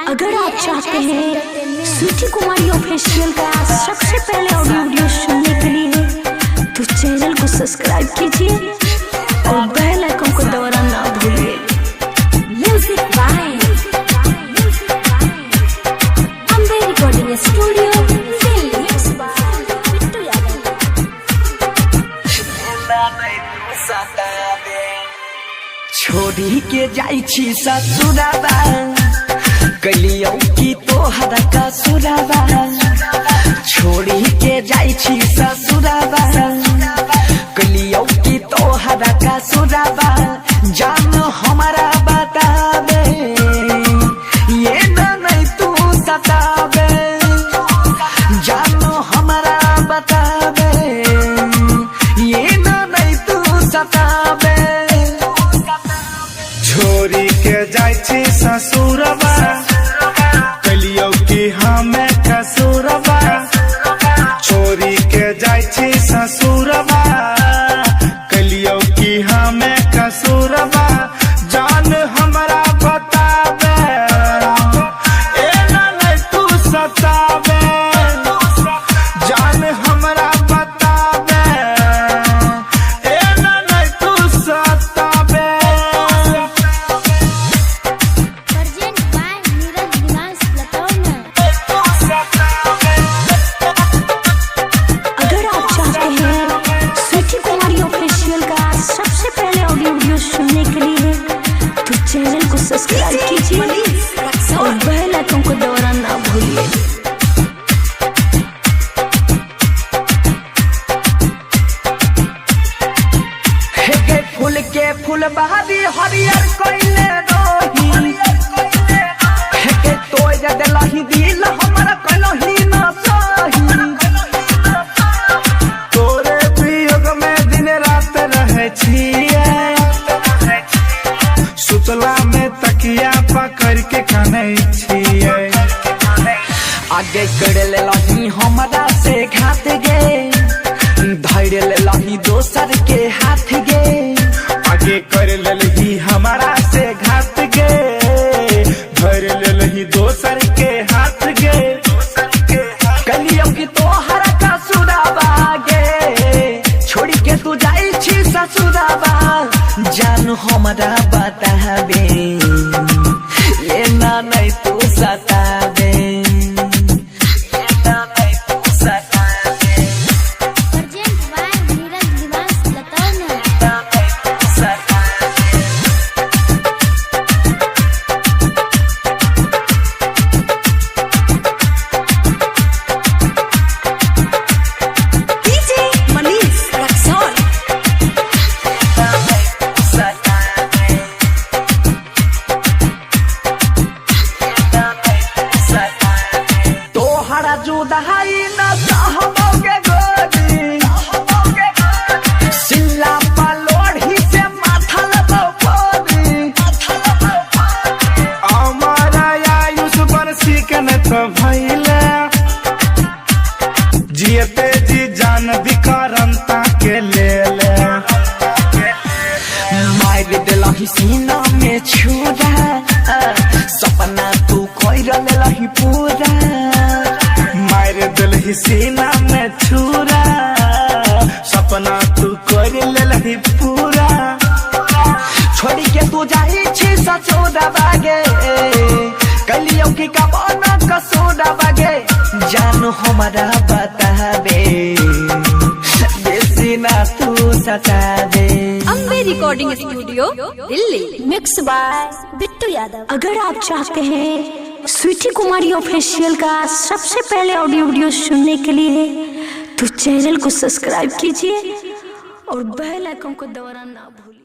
अगर आप चाहते हैं स्वीटी कुमारी ऑफिशियल का सबसे पहले ऑडियो वीडियो सुनने के लिए तो चैनल को सब्सक्राइब कीजिए और बेल आइकन को दबाना ना भूलिए। Music by Ambe recording studio Delhi. छोड़ी के जाई छी ससुराबा कलियो की तोहरा कसुराबा। छोड़ी के जाई छी ससुराबा कलियो की तोहरा कसुराबा। जान हमारा बताबे ये नहीं तू सताबे। जान हमारा बताबे ये नहीं तू सताबे। छोरी के जाई छी ससुरबा कलियो की हमें कसुरबा। छोरी के जाई छी ससुरबा कलियो की हमें कसुरबा। जान हमरा बताबे ए नहीं तू सताबे। जान हमरा बताबे ए नहीं तू सताबे। अगर आप चाहते हैं स्वीटी कुमारी ऑफिशियल का सबसे पहले ऑडियो वीडियो सुनने के लिए तो चैनल को सब्सक्राइब कीजिए और बेल आइकन को दबाना ना भूलिए। हे फूल के फूल बहादी हरियर कोइले रही। हे तोय देलही दिल हमरा कलही ना सही। तोरे वियोग में दिन रात रहे छिए। सुतला में तकिया पकड़ के काने छिए। आगे कर लेलही हमरा से घात गे। धैर्य लेलही दोसर के हाथ गे। आगे कर ललही हमारा से घात गे। धर ललही दोसर के हाथ गे। कलियो की तोहरा कसुराबा गे। छोड़ी के तू जाई छी ससुराबा। जान हमरा बताबे ये नहीं तू सताबे। ये नहीं तू सताबे। नहीं तू सताबे। तोहरा जुदाई न सहबोगे गोरी। सिल्ला पलोढ़ी से माथा लबोरी। हमारा आयुष बरसी के न तो भइले। जियते जी जान विकरंता के ले ले। मार देलही सीना में छुरा। सपना तू कोई लेलही पूरा। मार दिलही सीना में छुरा। सपना तू कर लेलही पूरा। छोड़ी के तू जाई छी ससुराबा गे। कलियो की कबना कसुराबा गे। जान हमरा बताबे बेसी ना तू सताबे। Ambe recording studio Delhi. Mix by Bittu Yadav. अगर आप चाहते हैं स्वीटी कुमारी ऑफिशियल का सबसे पहले ऑडियो वीडियो सुनने के लिए तो चैनल को सब्सक्राइब कीजिए और बेल आइकन को दबाना ना भूलिए।